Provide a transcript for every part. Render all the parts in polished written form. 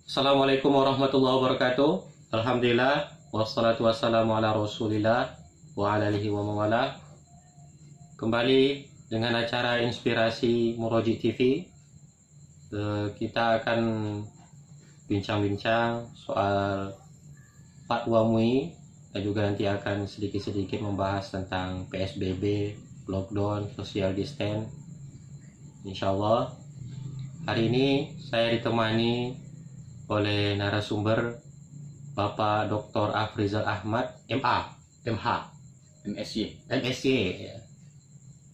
Assalamualaikum warahmatullahi wabarakatuh. Alhamdulillah wassalatu wassalamu ala Rasulillah wa ala alihi wa mawala. Kembali dengan acara Inspirasi Muroji TV. Kita akan bincang-bincang soal fatwa MUI dan juga nanti akan sedikit-sedikit membahas tentang PSBB, lockdown, social distance. Insyaallah hari ini saya ditemani oleh narasumber Bapak Dr. Afrizal Ahmad, MA, MH, MSc. Ya.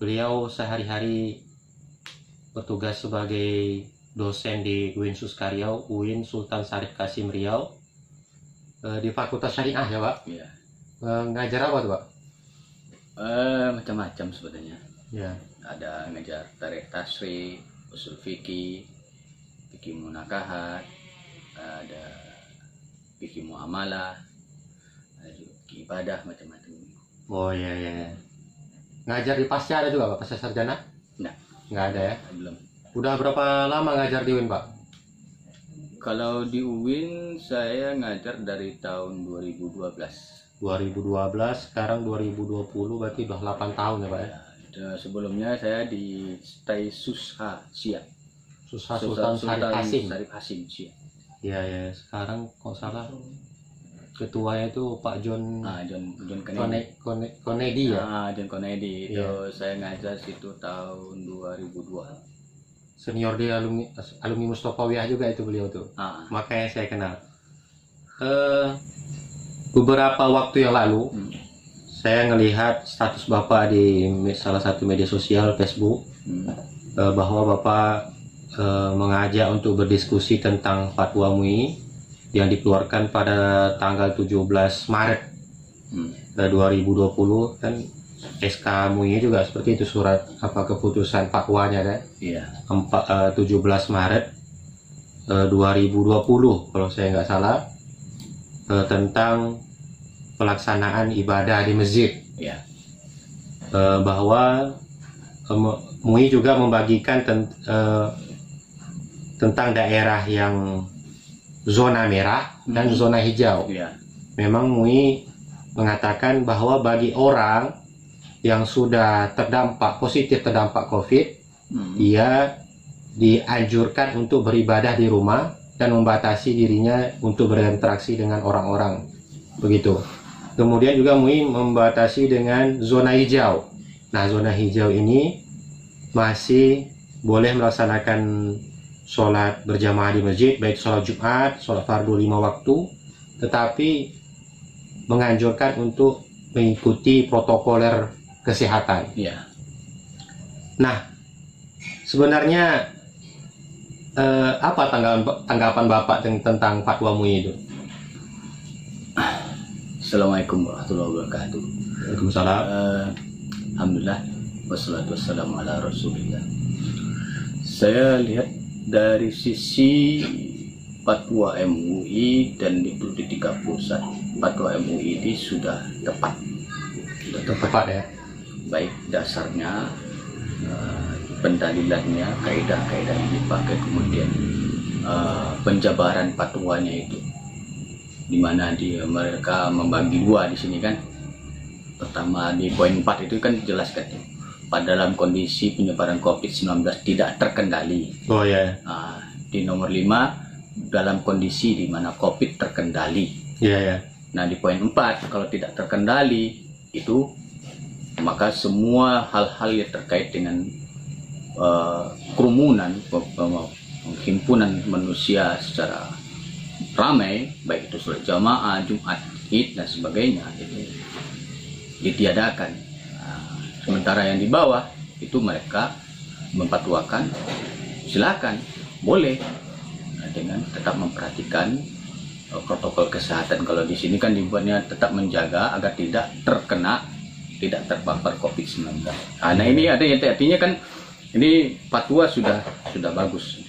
Beliau sehari-hari bertugas sebagai dosen di UIN Suskaryau, UIN Sultan Syarif Kasim Riau, di Fakultas Syariah ya Pak? Iya. Ngajar apa tuh Pak? Macam-macam sebenarnya. Ya. Ada ngajar tarikh tasrih, usul fikih, fikih munakahat, ada fikih muamalah, ada juga fikih ibadah, macam-macam. Oh iya ya. Ngajar di pasca ada juga Pak, pasca sarjana? Nggak ada ya? Belum. Udah berapa lama ngajar di UIN Pak? Kalau di UIN saya ngajar dari tahun 2012. 2012, sekarang 2020, berarti udah 8 tahun ya Pak ya? Sebelumnya saya di Stay Susha Siap. Sultan Syarif Kasim Siap. Ya ya, sekarang kok salah ketuanya itu Pak John John Kennedy ya. John Kennedy itu Iya. saya ngajar situ tahun 2002. Senior di alumni Mustofawiyah juga itu beliau tuh. Makanya saya kenal. Beberapa waktu yang lalu saya ngelihat status Bapak di salah satu media sosial Facebook bahwa Bapak mengajak untuk berdiskusi tentang fatwa MUI yang dikeluarkan pada tanggal 17 Maret 2020 kan. SK MUI juga seperti itu, surat keputusan fatwanya kan. Iya. 17 Maret 2020 kalau saya nggak salah, tentang pelaksanaan ibadah di masjid. Iya. Bahwa MUI juga membagikan tentang daerah yang zona merah dan zona hijau. Iya. Memang MUI mengatakan bahwa bagi orang yang sudah positif terdampak COVID, dia dianjurkan untuk beribadah di rumah dan membatasi dirinya untuk berinteraksi dengan orang-orang. Begitu. Kemudian juga MUI membatasi dengan zona hijau. Nah, zona hijau ini masih boleh melaksanakan sholat berjamaah di masjid, baik sholat Jumat, sholat fardu 5 waktu, tetapi menganjurkan untuk mengikuti protokoler kesehatan. Iya. Nah, sebenarnya apa tanggapan Bapak tentang fatwa MUI itu? Assalamualaikum warahmatullahi wabarakatuh. Waalaikumsalam. Alhamdulillah wassalatu wassalamu ala Rasulillah. Saya lihat dari sisi fatwa MUI dan itu di 31 fatwa MUI ini sudah tepat. Tepat ya. Baik dasarnya, pendalilannya, kaidah-kaidah yang dipakai, kemudian penjabaran fatwanya itu, di mana mereka membagi dua di sini kan. Pertama di poin 4 itu kan dijelaskan pada dalam kondisi penyebaran COVID-19 tidak terkendali. Oh ya. Di nomor 5 dalam kondisi di mana COVID terkendali. Iya ya. Nah di poin 4 kalau tidak terkendali itu maka semua hal-hal yang terkait dengan kerumunan, penghimpunan manusia secara ramai, baik itu sholat jamaah, Jumat, Id dan sebagainya, itu ditiadakan. Sementara yang di bawah itu mereka memfatwakan silakan, boleh, dengan tetap memperhatikan protokol kesehatan. Kalau di sini kan dibuatnya tetap menjaga agar tidak terpapar COVID-19. Nah ini artinya kan ini fatwa sudah bagus.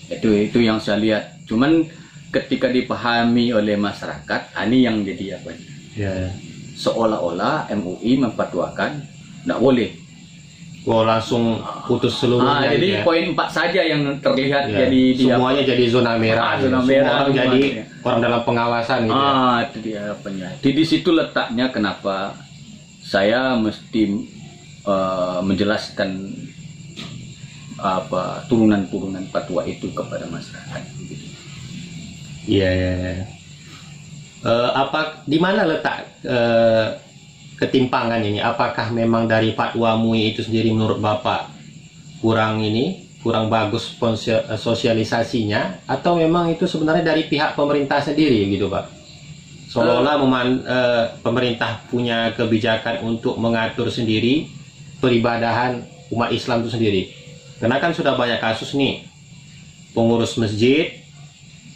Itu yang saya lihat. Cuman ketika dipahami oleh masyarakat, ini yang jadi apa? Ya. Seolah-olah MUI memfatwakan tidak boleh Oh, langsung putus seluruhnya. Jadi gitu ya. poin 4 saja yang terlihat Ya, jadi semuanya jadi zona merah. zona Semua merah orang jadi ya. orang dalam pengawasan gitu. Ya. Itu dia apanya. Di situ letaknya kenapa saya mesti menjelaskan turunan-turunan fatwa itu kepada masyarakat. Iya, ya. Di mana letak ketimpangan ini? Apakah memang dari fatwa MUI itu sendiri menurut Bapak kurang bagus sosialisasinya, atau memang itu sebenarnya dari pihak pemerintah sendiri gitu, Pak? Seolah-olah pemerintah punya kebijakan untuk mengatur sendiri peribadahan umat Islam itu sendiri. Karena kan sudah banyak kasus nih pengurus masjid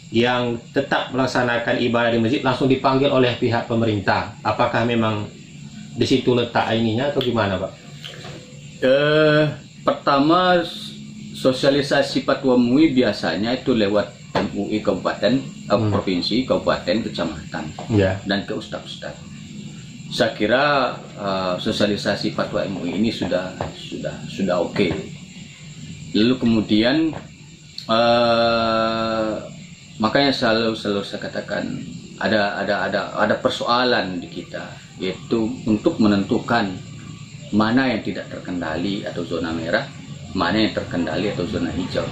yang tetap melaksanakan ibadah di masjid langsung dipanggil oleh pihak pemerintah. Apakah memang di situ letak ininya atau gimana, Pak? Pertama, sosialisasi fatwa MUI biasanya itu lewat MUI kabupaten, provinsi, kabupaten, kecamatan, dan ke ustaz-ustaz. Saya kira sosialisasi fatwa MUI ini sudah oke. Lalu kemudian makanya selalu saya katakan ada persoalan di kita, yaitu untuk menentukan mana yang tidak terkendali atau zona merah, mana yang terkendali atau zona hijau.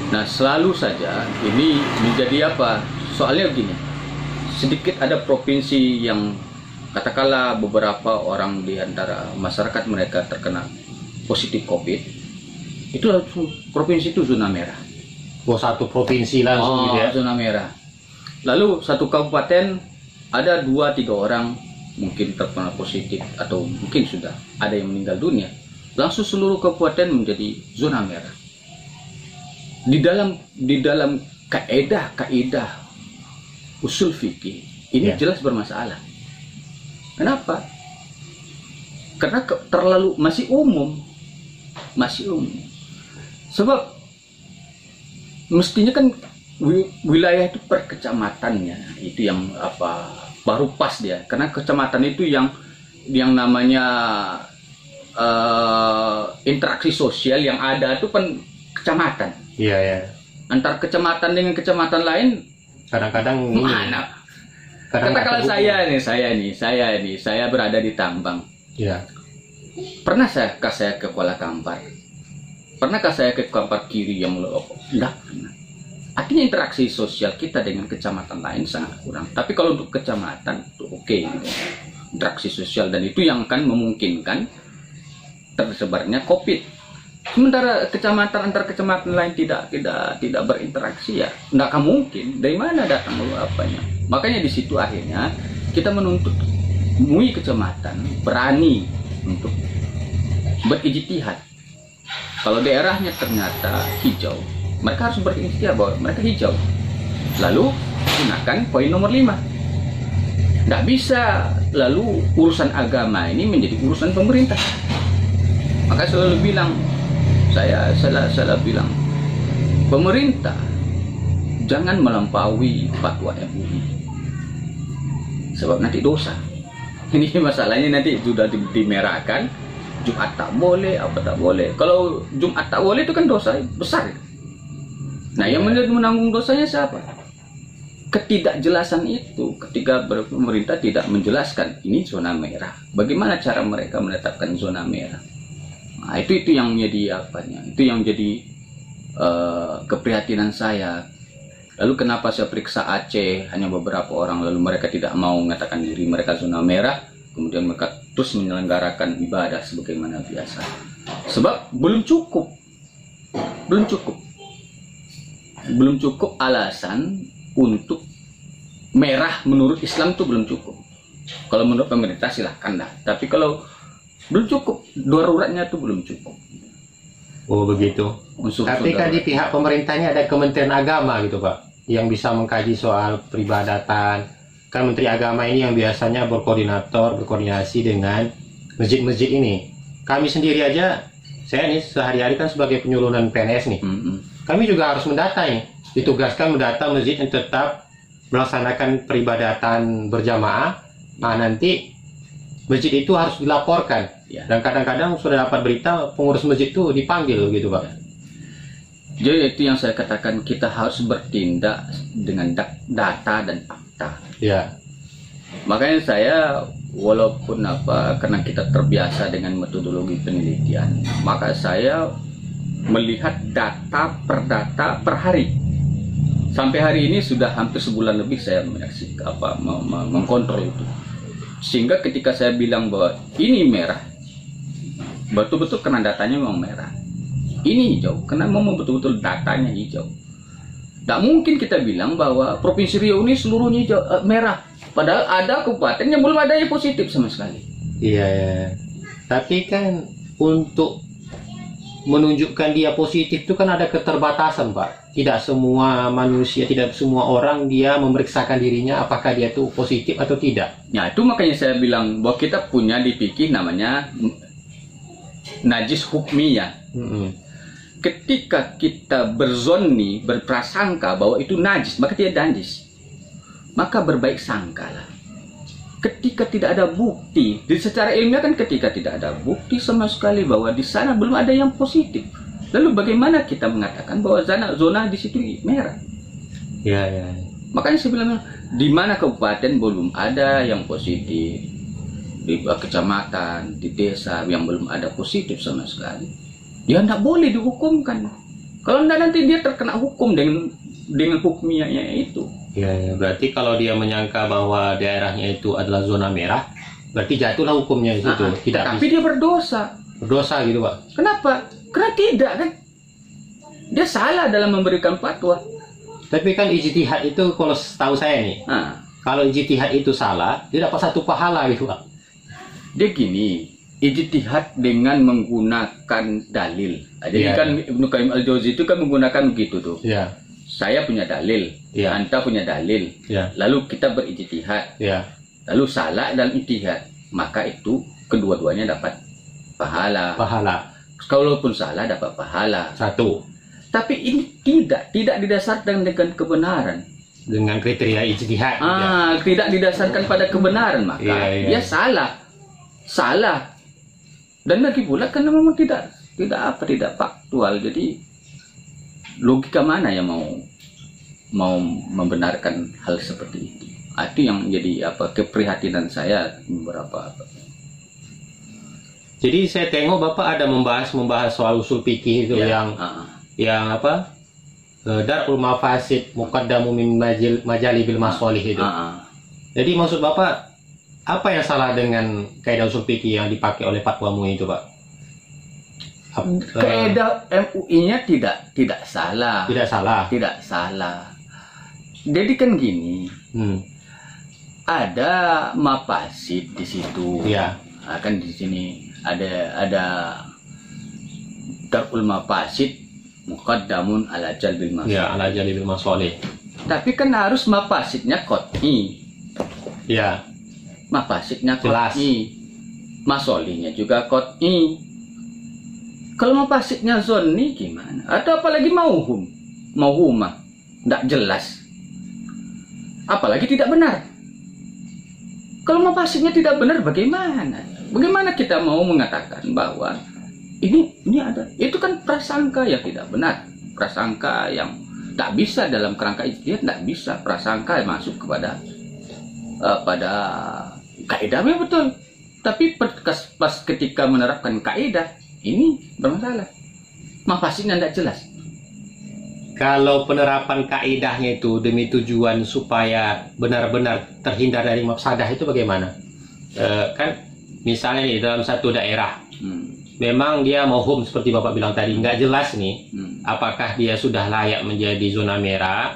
Nah, selalu saja ini menjadi apa? Soalnya begini, sedikit ada provinsi yang katakanlah beberapa orang di antara masyarakat mereka terkena positif COVID, itu langsung provinsi itu zona merah. Satu provinsi langsung gitu ya? Zona merah. Lalu satu kabupaten ada 2-3 orang mungkin terkena positif atau mungkin sudah ada yang meninggal dunia, langsung seluruh kabupaten menjadi zona merah. Di dalam kaidah usul fikih ini jelas bermasalah. Kenapa? Karena terlalu masih umum. Sebab mestinya kan wilayah itu per kecamatannya itu yang baru pas dia, karena kecamatan itu yang namanya interaksi sosial yang ada itu kan kecamatan. Iya. Antar kecamatan dengan kecamatan lain kadang-kadang mana? Katakanlah saya berada di Tambang. Iya. Pernahkah saya ke Kuala Kampar? Pernahkah saya ke Kampar Kiri yang Melopok? Tidak pernah. Artinya interaksi sosial kita dengan kecamatan lain sangat kurang. Tapi kalau untuk kecamatan itu oke, gitu. Interaksi sosial, dan itu yang akan memungkinkan tersebarnya COVID. Sementara kecamatan antar kecamatan lain tidak berinteraksi, ya tidak akan mungkin. Dari mana datang apanya? Makanya di situ akhirnya kita menuntut MUI kecamatan berani untuk berijtihad. Kalau daerahnya ternyata hijau, mereka harus berikhtiar bahwa mereka hijau. Lalu gunakan poin nomor 5. Tidak bisa lalu urusan agama ini menjadi urusan pemerintah. Maka saya selalu bilang, pemerintah jangan melampaui fatwa MUI. Sebab nanti dosa. Ini masalahnya nanti sudah dimerahkan, Jumat tak boleh, apa tak boleh. Kalau Jumat tak boleh itu kan dosa besar. Nah, yang menanggung dosanya siapa? Ketidakjelasan itu, ketika pemerintah tidak menjelaskan ini zona merah. Bagaimana cara mereka menetapkan zona merah? Nah, itu yang menjadi apanya? Itu yang menjadi keprihatinan saya. Lalu kenapa saya periksa Aceh hanya beberapa orang, lalu mereka tidak mau mengatakan diri mereka zona merah, kemudian mereka terus menyelenggarakan ibadah sebagaimana biasa. Sebab belum cukup alasan untuk merah menurut Islam itu belum cukup. Kalau menurut pemerintah silahkan dah. Tapi kalau belum cukup, daruratnya itu belum cukup. Oh begitu. Tapi kan di pihak pemerintahnya ada Kementerian Agama gitu Pak, yang bisa mengkaji soal peribadatan. Kan Menteri Agama ini yang biasanya berkoordinasi dengan masjid-masjid ini. Kami sendiri aja, saya nih sehari-hari kan sebagai penyuluhan PNS nih. Kami juga harus mendata nih, ditugaskan mendata masjid yang tetap melaksanakan peribadatan berjamaah. Nah nanti masjid itu harus dilaporkan Ya. Dan kadang-kadang sudah dapat berita pengurus masjid itu dipanggil gitu Pak. Jadi itu yang saya katakan, kita harus bertindak dengan data dan fakta. Ya. Makanya saya walaupun karena kita terbiasa dengan metodologi penelitian, maka saya melihat data per hari. Sampai hari ini sudah hampir sebulan lebih saya menyaksikan mengkontrol itu. Sehingga ketika saya bilang bahwa ini merah, betul-betul karena datanya memang merah. Ini hijau, karena memang betul-betul datanya hijau. Tidak mungkin kita bilang bahwa Provinsi Riau ini seluruhnya hijau, merah. Padahal ada kabupaten yang belum ada yang positif sama sekali. Iya, ya. Tapi kan untuk menunjukkan dia positif itu kan ada keterbatasan Pak. Tidak semua manusia, tidak semua orang dia memeriksakan dirinya apakah dia itu positif atau tidak. Ya itu makanya saya bilang bahwa kita punya di fikih namanya najis hukmiyah. Ketika kita berzonni, berprasangka bahwa itu najis, maka dia najis. Maka berbaik sangkalah. Ketika tidak ada bukti, secara ilmiah kan ketika tidak ada bukti sama sekali bahwa di sana belum ada yang positif. Lalu bagaimana kita mengatakan bahwa zona di situ merah? Ya, ya. Makanya saya bilang, di mana kabupaten belum ada yang positif, di kecamatan, di desa yang belum ada positif sama sekali, ya tidak boleh dihukumkan. Kalau tidak nanti dia terkena hukum dengan hukumnya itu. Ya, ya, berarti kalau dia menyangka bahwa daerahnya itu adalah zona merah, berarti jatuhlah hukumnya di situ. Tidak tapi dia berdosa. Berdosa gitu Pak. Kenapa? Karena tidak kan. Dia salah dalam memberikan fatwa. Tapi kan ijtihad itu kalau setahu saya nih, kalau ijtihad itu salah, dia dapat satu pahala gitu Pak. Dia gini, ijtihad dengan menggunakan dalil. Jadi kan Ibnu Qayyim al-Jauzi itu kan menggunakan begitu tuh. Iya. Saya punya dalil, Anta punya dalil, lalu kita berijtihad, lalu salah dalam ijtihad, maka itu kedua-duanya dapat pahala. Kalaupun salah dapat pahala. Satu. Tapi ini tidak didasarkan dengan kebenaran. Dengan kriteria ijtihad. Tidak didasarkan pada kebenaran, maka dia salah. Dan lagi pula karena memang tidak faktual. Jadi logika mana yang mau membenarkan hal seperti itu? Itu yang jadi keprihatinan saya beberapa. Jadi saya tengok Bapak ada membahas soal usul fikih itu yang Darul Mafasid Muqaddamu min Majalibil Masolih itu. Jadi maksud Bapak apa yang salah dengan kaidah usul fikih yang dipakai oleh fatwa MUI itu Pak? Kaidah MUI-nya tidak salah. Tidak salah. Jadi kan gini, ada mafasid di situ. Kan di sini ada darul mafasid muqaddamun ala jalbil masolih. Ala jalbil masolih. Tapi kan harus mafasidnya qot'i. Mafasidnya qot'i. Masolihnya juga qot'i. Kalau mafasidnya zonni gimana? Atau apalagi mauhumah, tidak jelas. Apalagi tidak benar. Kalau mafasidnya tidak benar, bagaimana? Bagaimana kita mau mengatakan bahwa ini ada? Itu kan prasangka yang tidak benar, prasangka yang tak bisa dalam kerangka ijtihad, tidak bisa prasangka yang masuk kepada pada kaidahnya betul. Tapi pas ketika menerapkan kaidah ini bermasalah. Mafasidnya tidak jelas. Kalau penerapan kaidahnya itu demi tujuan supaya benar-benar terhindar dari mafsadah itu bagaimana? Kan misalnya nih dalam satu daerah, memang dia mauhum seperti Bapak bilang tadi, nggak jelas nih apakah dia sudah layak menjadi zona merah,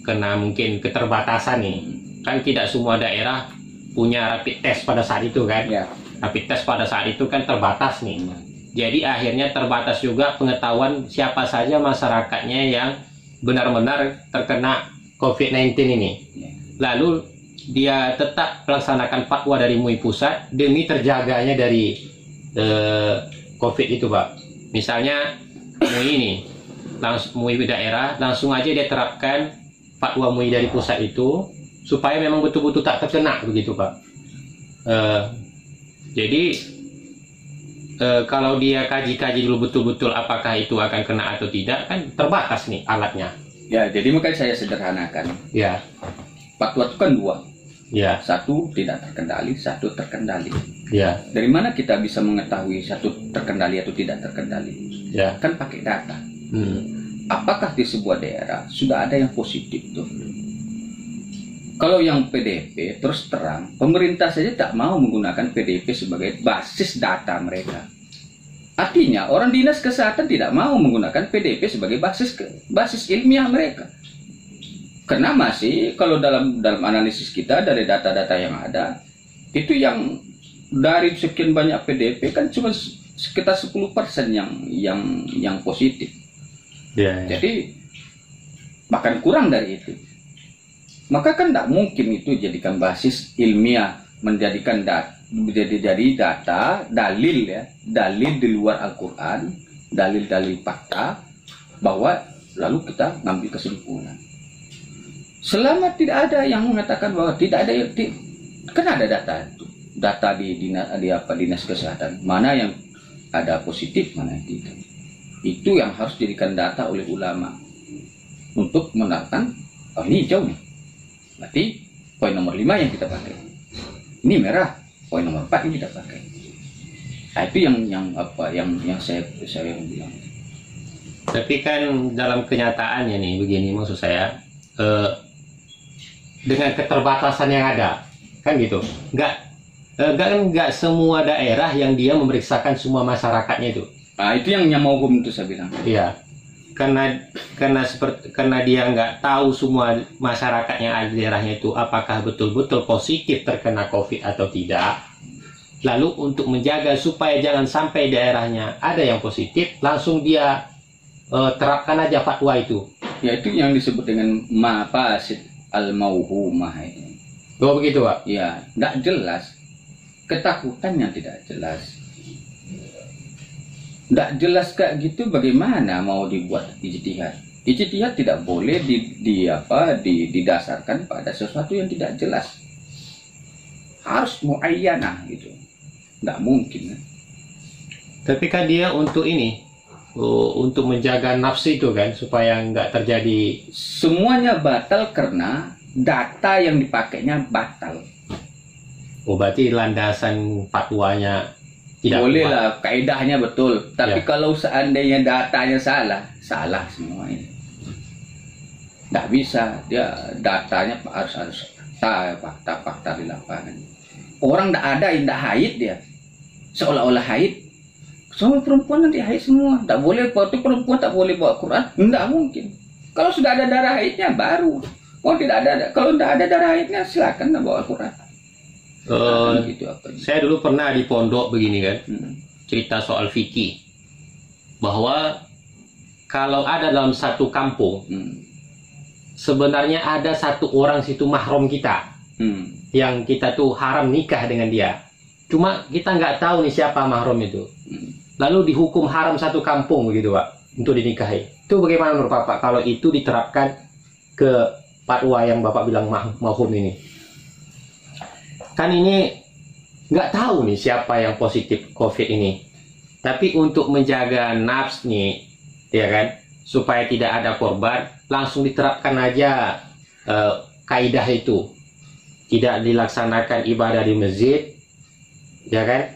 kena mungkin keterbatasan nih. Kan tidak semua daerah punya rapid test pada saat itu kan. Rapid test pada saat itu kan terbatas nih. Jadi akhirnya terbatas juga pengetahuan siapa saja masyarakatnya yang benar-benar terkena COVID-19 ini. Lalu dia tetap melaksanakan fatwa dari MUI pusat demi terjaganya dari COVID itu Pak. Misalnya MUI ini, MUI daerah langsung aja dia terapkan fatwa MUI dari pusat itu supaya memang betul-betul tak terkena begitu Pak. Jadi kalau dia kaji-kaji dulu betul-betul apakah itu akan kena atau tidak, kan terbatas nih alatnya. Ya, jadi makanya saya sederhanakan. Ya. Fatwa itu kan dua. Ya. Satu tidak terkendali, satu terkendali. Ya. Dari mana kita bisa mengetahui satu terkendali atau tidak terkendali? Ya. Kan pakai data. Apakah di sebuah daerah sudah ada yang positif tuh? Kalau yang PDP terus terang, pemerintah saja tak mau menggunakan PDP sebagai basis data mereka. Artinya orang dinas kesehatan tidak mau menggunakan PDP sebagai basis ilmiah mereka. Karena masih kalau dalam analisis kita dari data-data yang ada, itu yang dari sekian banyak PDP kan cuma sekitar 10% yang positif. Ya. Jadi bahkan kurang dari itu. Maka kan tidak mungkin itu jadikan basis ilmiah, menjadikan jadi data, dalil ya, dalil di luar Al-Quran, dalil-dalil fakta, bahwa lalu kita ngambil kesimpulan. Selama tidak ada yang mengatakan bahwa tidak ada, kan ada data itu, data di dinas kesehatan, mana yang ada positif, mana yang tidak. Itu yang harus dijadikan data oleh ulama untuk menerapkan, oh ini hijau nih. Berarti poin nomor 5 yang kita pakai. Ini merah, poin nomor 4 ini kita pakai. Nah, itu yang saya bilang. Tapi kan dalam kenyataannya nih begini, maksud saya dengan keterbatasan yang ada, kan gitu. Nggak semua daerah yang dia memeriksakan semua masyarakatnya itu. Nah, itu yang mau hukum itu saya bilang. Iya. Karena dia nggak tahu semua masyarakat yang ada di daerahnya itu apakah betul-betul positif terkena COVID atau tidak. Lalu untuk menjaga supaya jangan sampai daerahnya ada yang positif, langsung dia terapkan aja fatwa itu. Ya, itu yang disebut dengan mafasid al-mauhumah itu. Oh begitu, Pak? Ya, nggak jelas. Ketakutan yang tidak jelas. Tidak jelas kayak gitu, bagaimana mau dibuat ijtihad? Ijtihad tidak boleh didasarkan pada sesuatu yang tidak jelas. Harus muayyanah gitu. Tidak mungkin. Tapi kan dia untuk ini, untuk menjaga nafsu itu kan, supaya nggak terjadi. Semuanya batal karena data yang dipakainya batal. Oh berarti landasan fatwanya tidak boleh kuat. lah, kaidahnya betul. Tapi Ya. kalau seandainya datanya salah semua ini. Tidak bisa, dia datanya harus fakta di lapangan. Orang tidak haid dia, seolah-olah haid. Semua perempuan nanti haid semua. Tak boleh, waktu perempuan tak boleh bawa Quran. Tidak mungkin. Kalau sudah ada darah haidnya baru. Kalau tidak ada darah haidnya silakan bawa Quran. Gitu, saya dulu pernah di pondok begini kan, cerita soal fikih, bahwa kalau ada dalam satu kampung, sebenarnya ada satu orang situ mahram kita, yang kita tuh haram nikah dengan dia. Cuma kita nggak tahu nih siapa mahram itu. Lalu dihukum haram satu kampung begitu, Pak, untuk dinikahi. Itu bagaimana menurut Bapak kalau itu diterapkan ke fatwa yang Bapak bilang mahram ini? Kan ini nggak tahu nih siapa yang positif COVID ini. Tapi untuk menjaga nafs nih, ya kan, supaya tidak ada korban, langsung diterapkan aja kaidah itu. Tidak dilaksanakan ibadah di masjid, ya kan,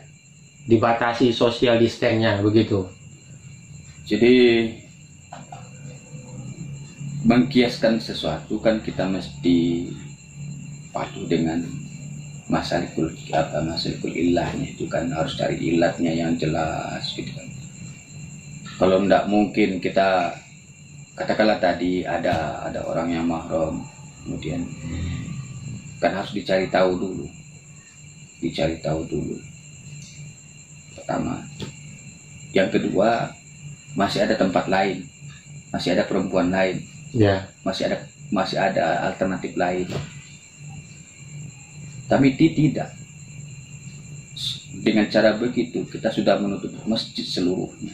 dibatasi social distance-nya begitu. Jadi mengkiaskan sesuatu kan kita mesti patuh dengan masalikul ilahnya, itu kan harus cari ilatnya yang jelas gitu kan. Kalau tidak mungkin kita katakanlah tadi ada orang yang mahram, kemudian kan harus dicari tahu dulu pertama. Yang kedua, masih ada tempat lain, masih ada perempuan lain, Ya. masih ada alternatif lain. Tapi tidak. Dengan cara begitu kita sudah menutup masjid seluruhnya.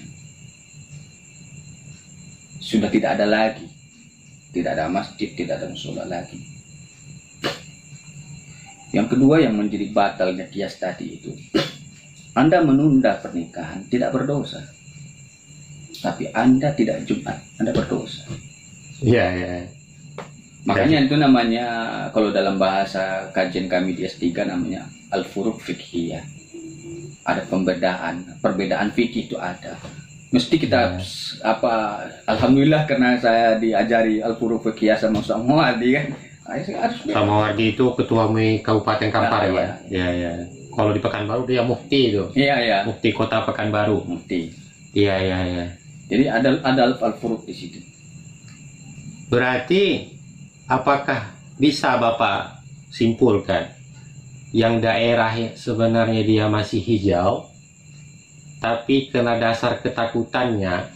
Sudah tidak ada lagi. Tidak ada masjid, tidak ada musola lagi. Yang kedua yang menjadi batalnya kias tadi itu, Anda menunda pernikahan tidak berdosa. Tapi Anda tidak Jumat, Anda berdosa. Iya, iya. Makanya itu namanya, kalau dalam bahasa kajian kami di S3 namanya al-furuq fiqhiyah. Ada perbedaan fikih itu ada. Mesti kita alhamdulillah karena saya diajari al-furuq fiqhiyah sama Ustaz Muwardi kan. Sama Wardi itu ketua MUI Kabupaten Kampar ya. Iya, iya. Kalau di Pekanbaru dia mufti itu. Iya, iya. Mufti Kota Pekanbaru. Mufti. Iya, iya, iya. Jadi ada al-furuq di situ. Berarti apakah bisa Bapak simpulkan yang daerah sebenarnya dia masih hijau, tapi karena dasar ketakutannya,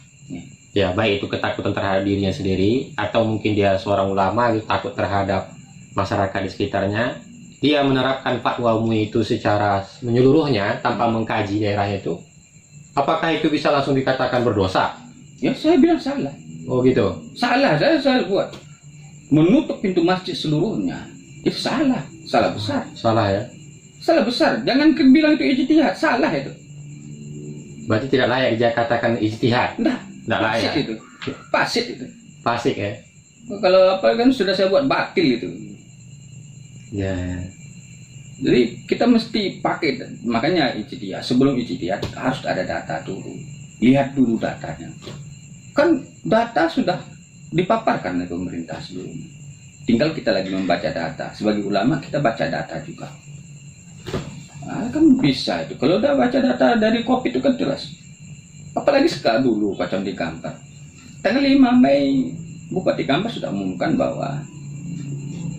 ya baik itu ketakutan terhadap dirinya sendiri, atau mungkin dia seorang ulama gitu, takut terhadap masyarakat di sekitarnya, dia menerapkan fatwa MUI itu secara menyeluruhnya tanpa mengkaji daerahnya itu, apakah itu bisa langsung dikatakan berdosa? Ya saya bilang salah. Oh gitu. Salah, saya buat menutup pintu masjid seluruhnya. Itu salah besar. Salah ya. Salah besar. Jangan bilang itu ijtihad, salah itu. Berarti tidak layak dikatakan ijtihad. Enggak layak. Itu. Fasid itu. Fasik ya. Kalau apa kan sudah saya buat batil itu. Ya. Jadi kita mesti pakai, makanya ijtihad. Sebelum ijtihad harus ada data dulu. Lihat dulu datanya. Kan data sudah dipaparkan oleh pemerintah sebelumnya. Tinggal kita lagi membaca data. Sebagai ulama kita baca data juga. Nah, kan bisa itu. Kalau udah baca data dari COVID itu kan jelas. Apalagi sekarang dulu macam di Kampar. Tanggal 5 Mei Bupati Kampar sudah umumkan bahwa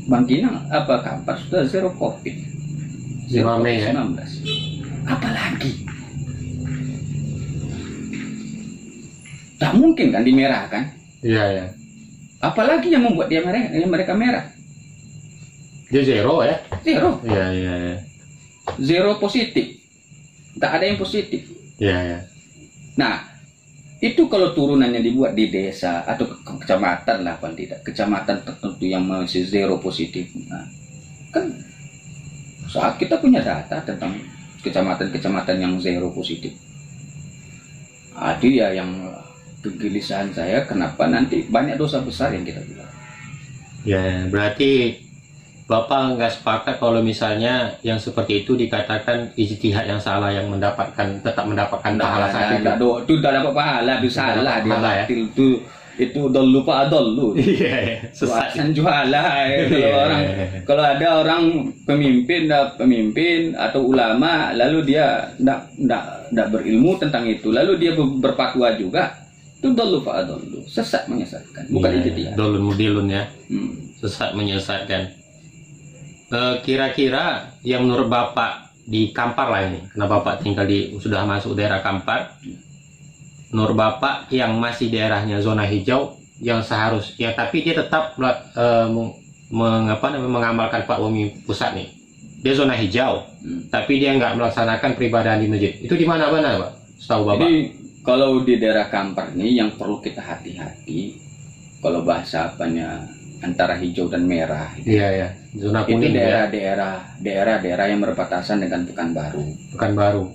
Bangkinang Kampar sudah zero COVID. 5 Mei ya. Apalagi? Tak mungkin kan di merah kan? Iya, ya. Apalagi yang membuat dia merah, mereka merah. Dia zero ya? Zero. Iya, iya, iya. Zero positif. Tak ada yang positif. Iya, iya. Nah, itu kalau turunannya dibuat di desa atau kecamatan lah, paling tidak. Kecamatan tertentu yang masih zero positif. Nah, kan saat kita punya data tentang kecamatan-kecamatan yang zero positif. Itu ya yang kegelisahan saya, kenapa nanti banyak dosa besar yang kita bilang. Ya, berarti Bapak nggak sepakat kalau misalnya yang seperti itu dikatakan ijtihad yang salah, yang tetap mendapatkan pahala saat itu. Itu tidak dapat pahala, itu salah dia batil ya? Itu udah lupa adollu. Iya, sesat jualah. Kalau ada orang pemimpin atau ulama lalu dia tidak berilmu tentang itu, lalu dia berfatwa juga, itu lupa adollu, sesat menyesatkan, bukan ijtihad. Dolun mudilun ya. Sesat menyesatkan. Kira-kira yang menurut Bapak di Kampar lah ini, karena Bapak tinggal sudah masuk daerah Kampar, menurut Bapak yang masih daerahnya zona hijau, yang seharusnya, tapi dia tetap mengamalkan fatwa MUI pusat nih, dia zona hijau, tapi dia nggak melaksanakan peribadahan di masjid, itu di mana-mana Pak? Setahu Bapak? Jadi kalau di daerah Kampar ini yang perlu kita hati-hati, kalau bahasa apanya antara hijau dan merah. Iya, ya. Zona kuning. Itu daerah-daerah yang berbatasan dengan Pekanbaru.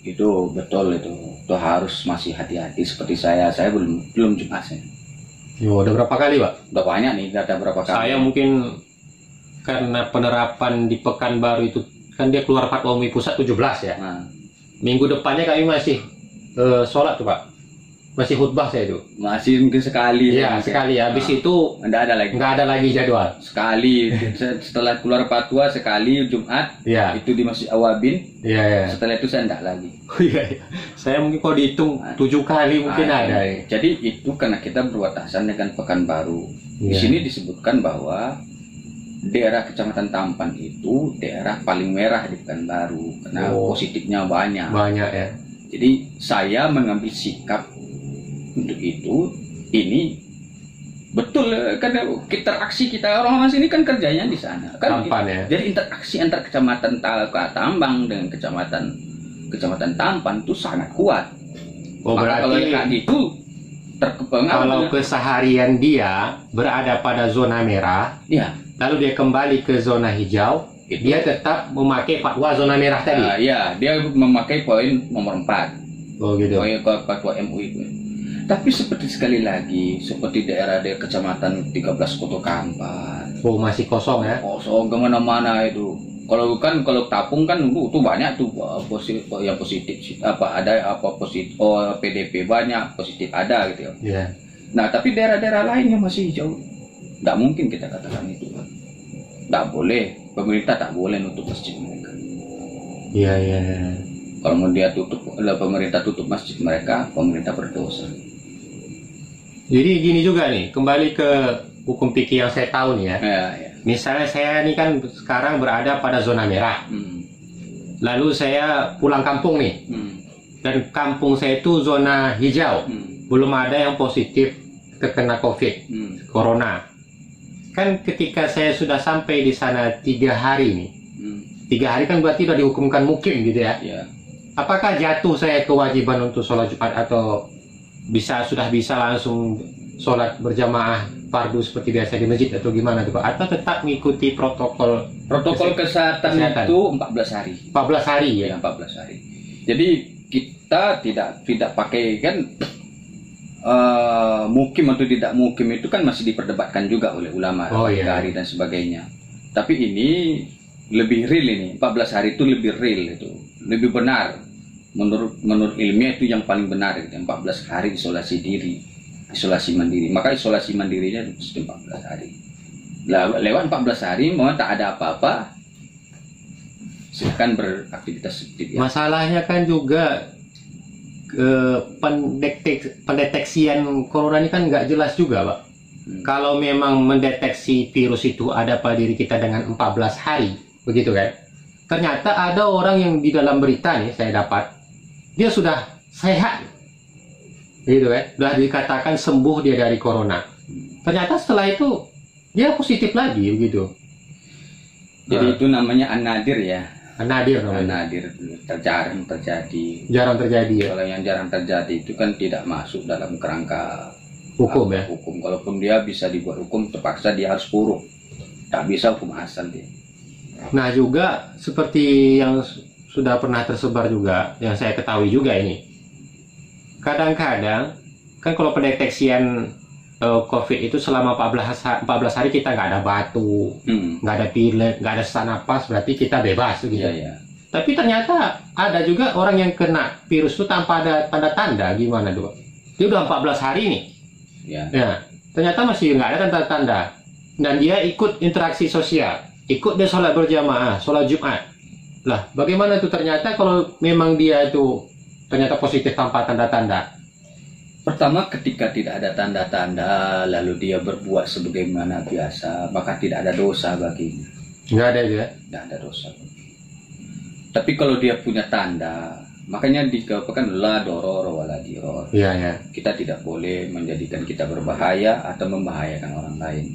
Itu betul itu harus masih hati-hati. Seperti saya belum Jumat saya. Yo, udah berapa kali Pak? Udah banyak nih, udah berapa kali. Saya mungkin karena penerapan di Pekanbaru itu kan dia keluar fatwa MUI pusat 17 ya. Nah. Minggu depannya kami masih sholat tuh Pak. Masih khutbah saya itu. Masih mungkin sekali. Iya, sekali. Habis itu nggak ada lagi jadwal. Sekali setelah keluar fatwa sekali Jumat. Ya. Itu di Masjid Awabin. Iya, ya. Setelah itu saya enggak lagi. Iya. Saya mungkin kalau dihitung 7 kali mungkin ada. Jadi itu karena kita berbatasan dengan Pekanbaru. Di sini disebutkan bahwa daerah Kecamatan Tampan itu daerah paling merah di Pekanbaru karena positifnya banyak. Banyak ya. Jadi saya mengambil sikap untuk itu, ini betul karena interaksi kita orang-orang sini kan kerjanya di sana kan. Tampan, ya? Jadi interaksi antar kecamatan Tambang dengan kecamatan Tampan itu sangat kuat. Maka kalau kayak gitu terpengaruh. Kalau keseharian dia berada pada zona merah, ya, lalu dia kembali ke zona hijau, dia tetap memakai fatwa zona merah tadi. Ya, dia memakai poin nomor 4. Oh gitu. Poin fatwa MUI. Tapi seperti seperti daerah kecamatan 13 Koto Kampar. Oh, masih kosong ya? Kosong kemana-mana itu. Kalau Tapung kan itu banyak tuh yang positif. PDP banyak, positif ada gitu ya. Yeah. Nah, tapi daerah-daerah lain yang masih jauh, tidak mungkin kita katakan itu kan. Tidak boleh, pemerintah tak boleh nutup masjid mereka. Iya, iya. Kalau mau pemerintah tutup masjid mereka, pemerintah berdosa. Jadi gini juga nih, kembali ke hukum fikih yang saya tahu nih ya. Ya. Misalnya saya ini kan sekarang berada pada zona merah. Lalu saya pulang kampung nih. Dan kampung saya itu zona hijau. Belum ada yang positif terkena COVID, corona. Kan ketika saya sudah sampai di sana 3 hari nih. 3 hari kan berarti sudah dihukumkan mukim gitu ya. Apakah jatuh saya kewajiban untuk sholat Jumat atau sudah bisa langsung sholat berjamaah fardu seperti biasa di masjid atau gimana tuh Pak? Atau tetap mengikuti protokol kesehatan itu 14 hari. 14 hari ya? 14 hari. Jadi kita tidak pakai kan mukim atau tidak mukim itu kan masih diperdebatkan juga oleh ulama, hari dan sebagainya. Tapi ini lebih real ini, 14 hari itu lebih real, itu lebih benar menurut ilmiah, itu yang paling benar itu 14 hari isolasi mandiri. Maka isolasi mandirinya itu 14 hari. Lewat 14 hari memang tak ada apa-apa, silakan beraktivitas seperti biasa. Masalahnya kan juga pendeteksian corona ini kan nggak jelas juga Pak. Kalau memang mendeteksi virus itu ada pada diri kita dengan 14 hari, begitu kan? Ternyata ada orang yang di dalam berita nih saya dapat, dia sudah sehat, gitu kan? Sudah dikatakan sembuh dia dari corona. Ternyata setelah itu dia positif lagi, begitu. Jadi itu namanya an-nadir ya. Nadir namanya. Nadir, jarang terjadi. Jarang terjadi ya. Kalau yang jarang terjadi itu kan tidak masuk dalam kerangka hukum ya. Hukum. Kalaupun dia bisa dibuat hukum, terpaksa dia harus puruk. Tak bisa hukum asal dia. Nah juga seperti yang sudah pernah tersebar juga, yang saya ketahui juga ini. Kadang-kadang kan kalau pendeteksian COVID itu selama 14 hari kita nggak ada batu, nggak ada pilek, nggak ada sesak napas, berarti kita bebas gitu. Iya. Tapi ternyata ada juga orang yang kena virus itu tanpa ada tanda-tanda, gimana tuh? Dia udah 14 hari nih. Ya, ternyata masih nggak ada tanda-tanda. Dan dia ikut interaksi sosial, ikut dia sholat berjamaah, sholat Jumat. Lah, bagaimana tuh ternyata kalau memang dia itu ternyata positif tanpa tanda-tanda? Pertama, ketika tidak ada tanda-tanda, lalu dia berbuat sebagaimana biasa, maka tidak ada dosa baginya. Nggak ada ya? Nggak ada dosa. Tapi kalau dia punya tanda, makanya dikatakan la doror wala diror. Iya. Kita tidak boleh menjadikan kita berbahaya atau membahayakan orang lain.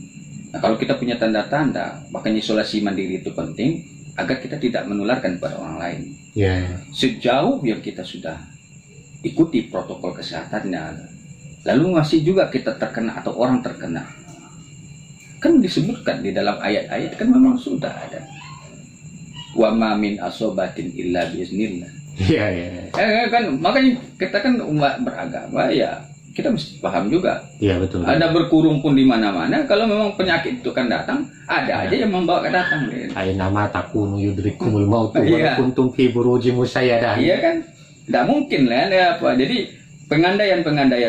Nah, kalau kita punya tanda-tanda, makanya isolasi mandiri itu penting agar kita tidak menularkan kepada orang lain. Iya. Sejauh yang kita sudah ikuti protokol kesehatannya, lalu masih juga kita terkena atau orang terkena, kan disebutkan di dalam ayat-ayat kan memang sudah ada wa ma min asobatin illa biiznillah. Iya. Kan makanya kita kan umat beragama ya, kita mesti paham juga. Iya betul. Ada berkurung pun di mana-mana, kalau memang penyakit itu kan datang, ada aja yang membawa datang. Aina ma takunu yudrikumul maut wa kuntum fi burujin musayyadah. Iya kan? Tidak mungkin lah ya, apa. Jadi pengandaian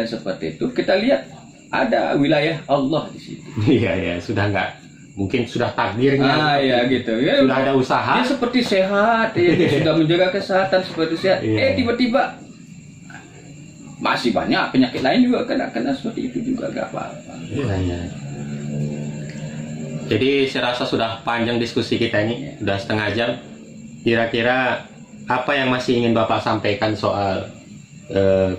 seperti itu kita lihat ada wilayah Allah di situ. Iya, sudah nggak mungkin sudah takdirnya. Ya gitu. Ya, sudah ada usaha. Dia seperti sehat, dia sudah menjaga kesehatan seperti sehat. Tiba-tiba masih banyak penyakit lain juga kena seperti itu juga, nggak apa-apa. Iya. Jadi saya rasa sudah panjang diskusi kita ini, sudah setengah jam. Kira-kira apa yang masih ingin Bapak sampaikan soal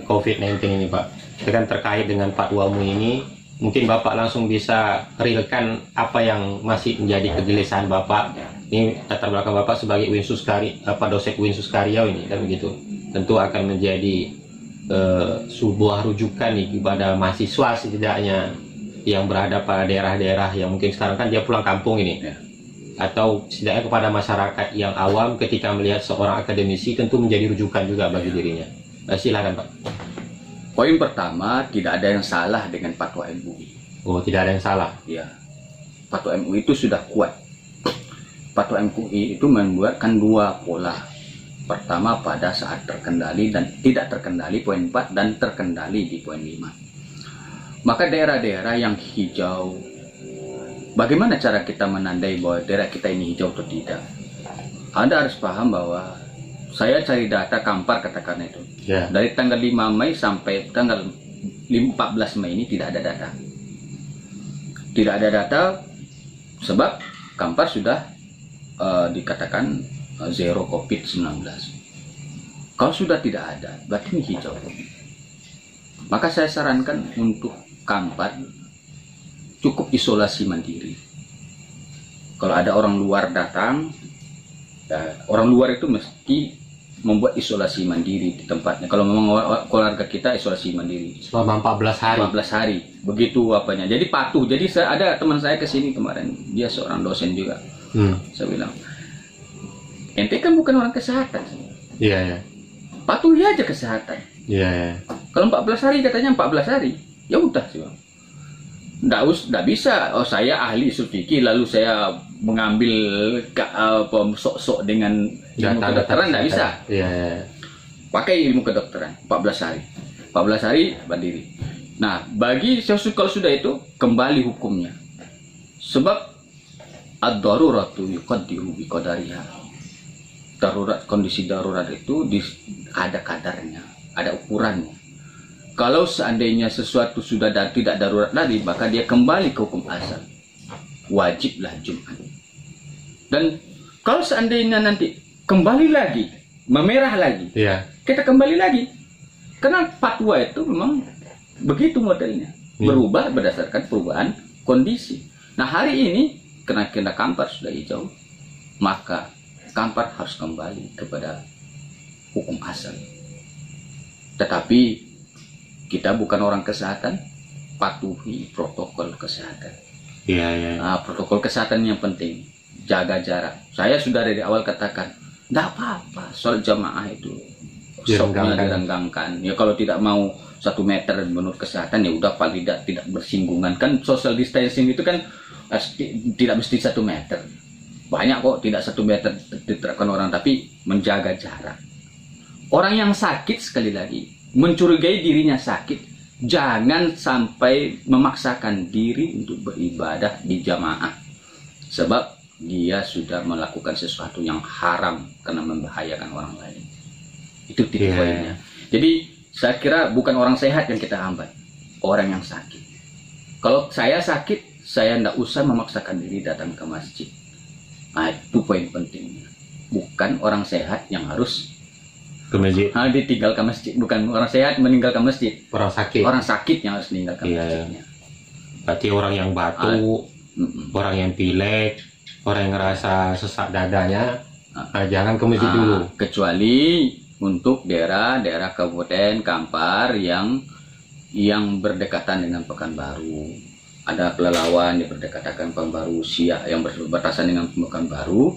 COVID-19 ini Pak? Itu kan terkait dengan fatwa MUI ini, mungkin Bapak langsung bisa realkan apa yang masih menjadi kegelisahan Bapak. Ini latar belakang Bapak sebagai dosen UIN Suskaryau ini, dan begitu. Tentu akan menjadi sebuah rujukan nih kepada mahasiswa setidaknya yang berada pada daerah-daerah yang mungkin sekarang kan dia pulang kampung ini. atau setidaknya kepada masyarakat yang awam ketika melihat seorang akademisi tentu menjadi rujukan juga bagi dirinya. Silakan Pak. Poin pertama, tidak ada yang salah dengan fatwa MUI. Oh, tidak ada yang salah. Ya, fatwa MUI itu sudah kuat. Fatwa MUI itu membuatkan dua pola. Pertama pada saat terkendali dan tidak terkendali, poin 4, dan terkendali di poin 5. Maka daerah-daerah yang hijau, bagaimana cara kita menandai bahwa daerah kita ini hijau atau tidak? Anda harus paham bahwa saya cari data Kampar katakan itu. Yeah. Dari tanggal 5 Mei sampai tanggal 14 Mei ini tidak ada data. Tidak ada data sebab Kampar sudah dikatakan zero COVID-19. Kalau sudah tidak ada, berarti ini hijau. Maka saya sarankan untuk Kampar cukup isolasi mandiri. Kalau ada orang luar datang, orang luar itu mesti membuat isolasi mandiri di tempatnya. Kalau memang keluarga kita isolasi mandiri selama 14 hari. 14 hari. Begitu apanya. Jadi patuh. Jadi ada teman saya ke sini kemarin. Dia seorang dosen juga. Saya bilang, ente kan bukan orang kesehatan. Iya, ya. Patuhi aja kesehatan. Iya, ya. Kalau 14 hari katanya 14 hari. Ya udah sih, Bang. Nggak bisa. Oh, saya ahli usul fikih lalu saya mengambil sok-sok dengan ilmu kedokteran, nggak bisa. Iya, ya. Pakai ilmu kedokteran 14 hari. 14 hari berdiri. Nah, bagi kalau sudah itu kembali hukumnya. Sebab ad-daruratu yuqaddiru biqadariha. Darurat, kondisi darurat itu ada kadarnya, ada ukurannya. Kalau seandainya sesuatu sudah tidak darurat lagi, maka dia kembali ke hukum asal. Wajiblah Jumat. Dan kalau seandainya nanti kembali lagi, memerah lagi, kita kembali lagi. Karena fatwa itu memang begitu modelnya. Berubah berdasarkan perubahan kondisi. Nah, hari ini, karena Kampar sudah hijau, maka Kampar harus kembali kepada hukum asal. Tetapi kita bukan orang kesehatan, patuhi protokol kesehatan. Iya, iya. Nah, protokol kesehatan yang penting, jaga jarak. Saya sudah dari awal katakan, tidak apa-apa, sholat jamaah itu direnggangkan. Ya kalau tidak mau 1 meter menurut kesehatan, ya udah paling tidak bersinggungan. Kan social distancing itu kan tidak mesti 1 meter. Banyak kok tidak 1 meter diterapkan orang, tapi menjaga jarak. Orang yang sakit, sekali lagi, mencurigai dirinya sakit, jangan sampai memaksakan diri untuk beribadah di jamaah. Sebab dia sudah melakukan sesuatu yang haram karena membahayakan orang lain. Itu titik poinnya. Jadi saya kira bukan orang sehat yang kita hambat, orang yang sakit. Kalau saya sakit, saya tidak usah memaksakan diri datang ke masjid. Nah, itu poin pentingnya. Bukan orang sehat yang harus ke masjid. Ditinggalkan masjid. Bukan orang sehat meninggalkan masjid. Orang sakit. Orang sakit yang harus meninggalkan masjidnya. Berarti orang yang batuk, orang yang pilek, orang yang ngerasa sesak dadanya, jangan ke masjid dulu. Kecuali untuk daerah Kabupaten Kampar yang berdekatan dengan Pekanbaru. Ada Pelalawan yang berdekatan Pekanbaru, Siak yang berbatasan dengan Pekanbaru,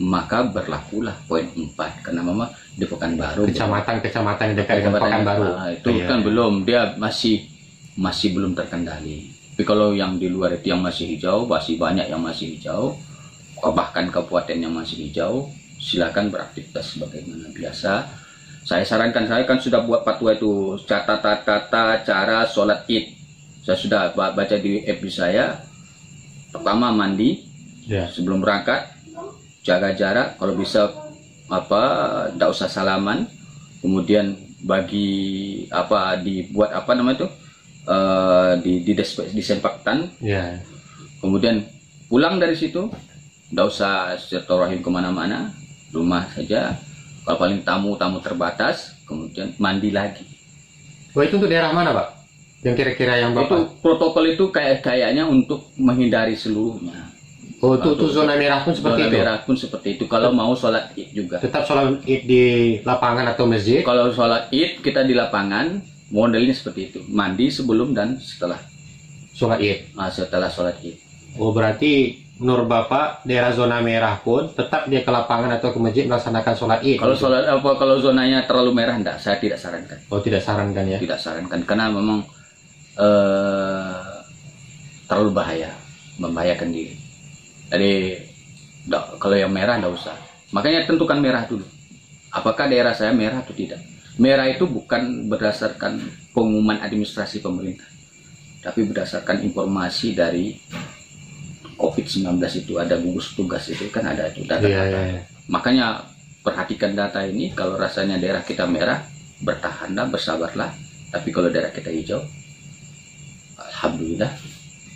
maka berlakulah poin 4 karena memang di Pekanbaru. Kecamatan yang dekat dengan Pekanbaru. Itu kan belum, dia masih belum terkendali. Tapi kalau yang di luar itu yang masih hijau, masih banyak yang masih hijau, bahkan kabupaten yang masih hijau, silakan beraktivitas sebagaimana biasa. Saya sarankan, saya kan sudah buat fatwa itu, tata cara sholat Id. Saya sudah baca di FB saya. Pertama mandi, sebelum berangkat, jaga jarak, kalau bisa tidak usah salaman. Kemudian dibuat disinfektan. Kemudian pulang dari situ, tidak usah silaturahim kemana-mana, rumah saja. Kalau paling tamu terbatas, kemudian mandi lagi. Itu untuk daerah mana, Pak? Yang kira-kira yang Bapak? Itu protokol itu kayaknya untuk menghindari seluruhnya. Oh, itu zona merah pun seperti itu? Zona merah pun seperti itu, kalau mau sholat Id juga. Tetap sholat Id di lapangan atau masjid? Kalau sholat Id, kita di lapangan, modelnya seperti itu. Mandi sebelum dan setelah sholat Id? Setelah sholat Id. Oh, berarti menurut Bapak daerah zona merah pun tetap dia ke lapangan atau ke masjid melaksanakan sholat Id? Kalau kalau zonanya terlalu merah, enggak, saya tidak sarankan. Oh, tidak sarankan ya? Tidak sarankan karena memang terlalu bahaya, membahayakan diri. Jadi kalau yang merah enggak usah. Makanya tentukan merah dulu. Apakah daerah saya merah atau tidak? Merah itu bukan berdasarkan pengumuman administrasi pemerintah, tapi berdasarkan informasi dari COVID-19 itu ada gugus tugas itu kan ada itu data. Makanya perhatikan data ini. Kalau rasanya daerah kita merah, bertahanlah, bersabarlah. Tapi kalau daerah kita hijau, alhamdulillah,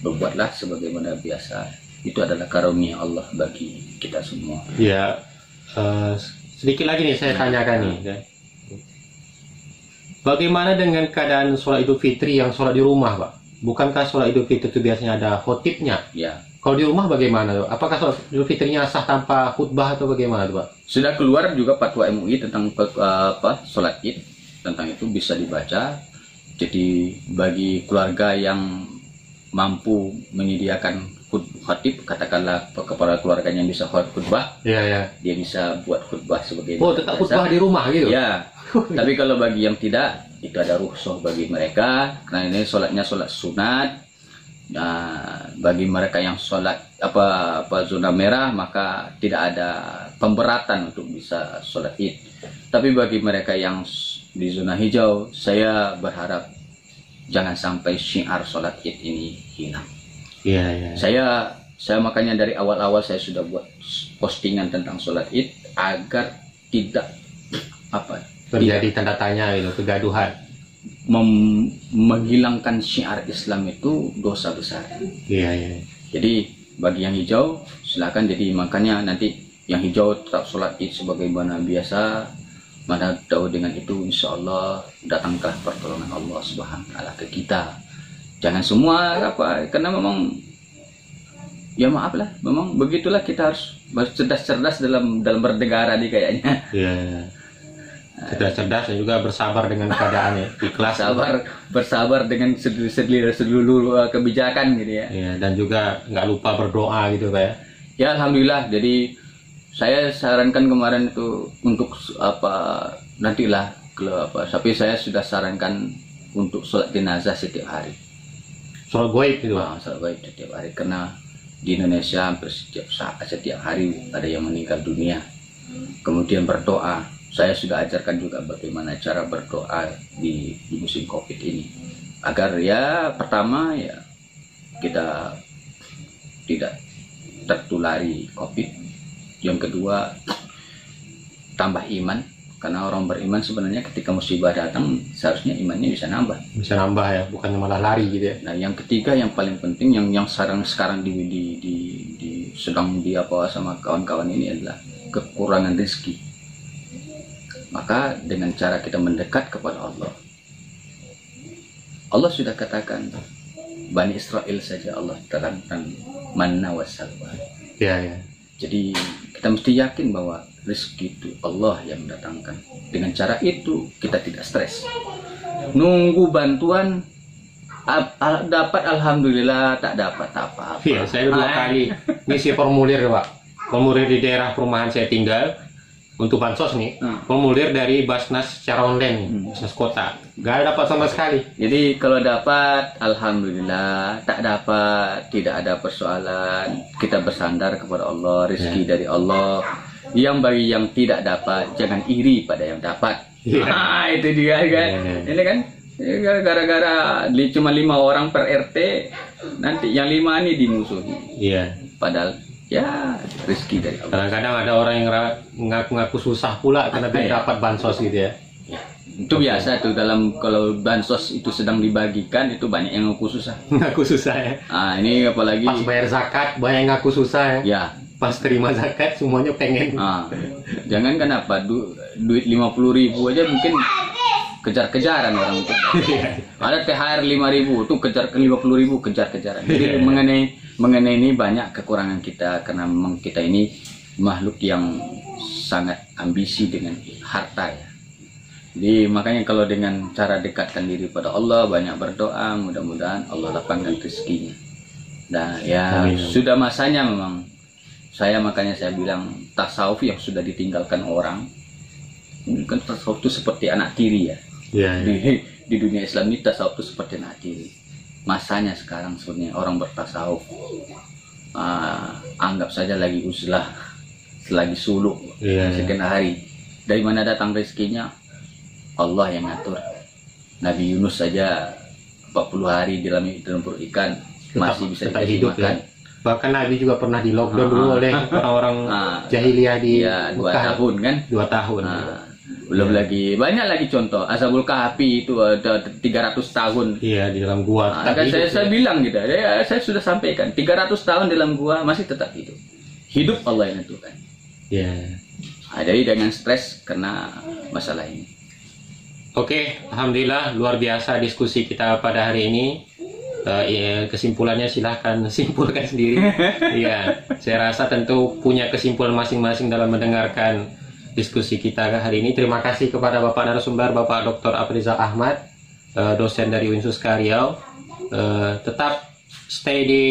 berbuatlah sebagaimana biasa. Itu adalah karunia Allah bagi kita semua. Ya, sedikit lagi nih saya tanyakan nih. Bagaimana dengan keadaan sholat Idul Fitri yang sholat di rumah, Pak? Bukankah sholat Idul Fitri itu biasanya ada khotibnya? Ya. Kalau di rumah bagaimana, Pak? Apakah sholat Idul Fitrinya sah tanpa khutbah atau bagaimana, Pak? Sudah keluar juga fatwa MUI tentang sholat Id, tentang itu bisa dibaca. Jadi bagi keluarga yang mampu menyediakan khotib, katakanlah kepada keluarganya yang bisa khutbah, dia bisa buat khutbah sebagai. Oh, tetap khutbah di rumah gitu? Ya. Tapi kalau bagi yang tidak, itu ada rukhsah bagi mereka karena ini sholatnya sholat sunat. Nah, bagi mereka yang sholat zona merah, maka tidak ada pemberatan untuk bisa sholat Id. Tapi bagi mereka yang di zona hijau, saya berharap jangan sampai syiar sholat Id ini hilang. Saya makanya dari awal-awal saya sudah buat postingan tentang sholat Id agar tidak terjadi tanda tanya gitu, kegaduhan. Menghilangkan syiar Islam itu dosa besar. Jadi bagi yang hijau silakan. Jadi makanya nanti yang hijau tetap sholat Id sebagaimana biasa. Mana tahu dengan itu insya Allah datanglah pertolongan Allah Subhanahu wa Ta'ala ke kita. Jangan semua karena memang ya maaf lah, memang begitulah kita harus cerdas-cerdas dalam bernegara nih kayaknya. Cerdas dan juga bersabar dengan keadaannya, ikhlas, bersabar dengan seluruh kebijakan gitu ya. Dan juga nggak lupa berdoa gitu, Pak ya. Ya alhamdulillah. Jadi saya sarankan kemarin itu untuk nantilah tapi saya sudah sarankan untuk sholat jenazah setiap hari. Sholat gaib gitu. Sholat gaib setiap hari karena di Indonesia hampir setiap hari ada yang meninggal dunia. Kemudian berdoa. Saya sudah ajarkan juga bagaimana cara berdoa di musim COVID ini. Agar ya pertama ya kita tidak tertulari COVID. Yang kedua tambah iman. Karena orang beriman sebenarnya ketika musibah datang seharusnya imannya bisa nambah. Bisa nambah ya, bukannya malah lari gitu ya. Nah yang ketiga yang paling penting yang sekarang sedang sama kawan-kawan ini adalah kekurangan rezeki. Maka dengan cara kita mendekat kepada Allah, Allah sudah katakan Bani Israel saja Allah terangkan manna wa salwa. Jadi kita mesti yakin bahwa rezeki itu Allah yang mendatangkan. Dengan cara itu kita tidak stres. Nunggu bantuan dapat alhamdulillah, tak dapat apa-apa. Saya 2 kali ngisi formulir, Pak. Formulir di daerah perumahan saya tinggal. Untuk bansos nih, formulir dari Basnas secara online, Basnas Kota, gak dapat sama sekali. Jadi kalau dapat, alhamdulillah. Tak dapat, tidak ada persoalan. Kita bersandar kepada Allah, rezeki dari Allah. Yang bagi yang tidak dapat, jangan iri pada yang dapat. Itu dia kan. Ini kan gara-gara cuma 5 orang per RT, nanti yang 5 ini dimusuhi. Padahal ya rezeki dari Allah. Kadang-kadang ada orang yang ngaku-ngaku susah pula karena tidak dapat bansos gitu ya. Itu biasa tuh kalau bansos itu sedang dibagikan itu banyak yang ngaku susah. Ngaku susah ya. Ini apalagi pas bayar zakat banyak yang ngaku susah ya. Pas terima zakat semuanya pengen. Jangan kenapa duit 50.000 aja mungkin kejar-kejaran orang itu. Ada THR 5.000 tuh kejar ke 50.000 kejar-kejaran. Jadi mengenai ini banyak kekurangan kita karena memang kita ini makhluk yang sangat ambisi dengan harta ya. Jadi makanya kalau dengan cara dekatkan diri pada Allah, banyak berdoa, mudah-mudahan Allah lapangkan rezekinya. Dan ya Amin. sudah masanya memang makanya saya bilang tasawuf yang sudah ditinggalkan orang. Kan tasawuf itu seperti anak tiri ya. Ya, Di dunia Islam ini tasawuf itu seperti anak tiri. Masanya sekarang sebenarnya orang bertasawuf. Anggap saja lagi uzlah, lagi suluk sekian hari. Dari mana datang rezekinya? Allah yang ngatur. Nabi Yunus saja 40 hari di dalam perut ikan masih bisa dikasih hidup makan. ya. Bahkan Nabi juga pernah di lockdown dulu oleh orang-orang jahiliyah di ya, 2 Mekah. tahun kan. 2 tahun. Belum lagi banyak lagi contoh. Ashabul Kahfi itu ada 300 tahun. Iya, di dalam gua. Kan saya bilang gitu. Saya sudah sampaikan 300 tahun dalam gua masih tetap hidup. Hidup Allah yang tentukan. Ya. Jadi dengan stres karena masalah ini. Oke, alhamdulillah luar biasa diskusi kita pada hari ini. Kesimpulannya silahkan simpulkan sendiri. Iya, saya rasa tentu punya kesimpulan masing-masing dalam mendengarkan diskusi kita hari ini. Terima kasih kepada Bapak narasumber, Bapak Dr. Afrizal Ahmad, dosen dari Unsus Riau. Tetap stay di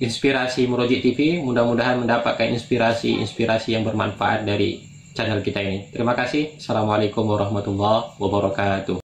Inspirasi Muroji TV. Mudah-mudahan mendapatkan inspirasi yang bermanfaat dari channel kita ini. Terima kasih. Assalamualaikum warahmatullahi wabarakatuh.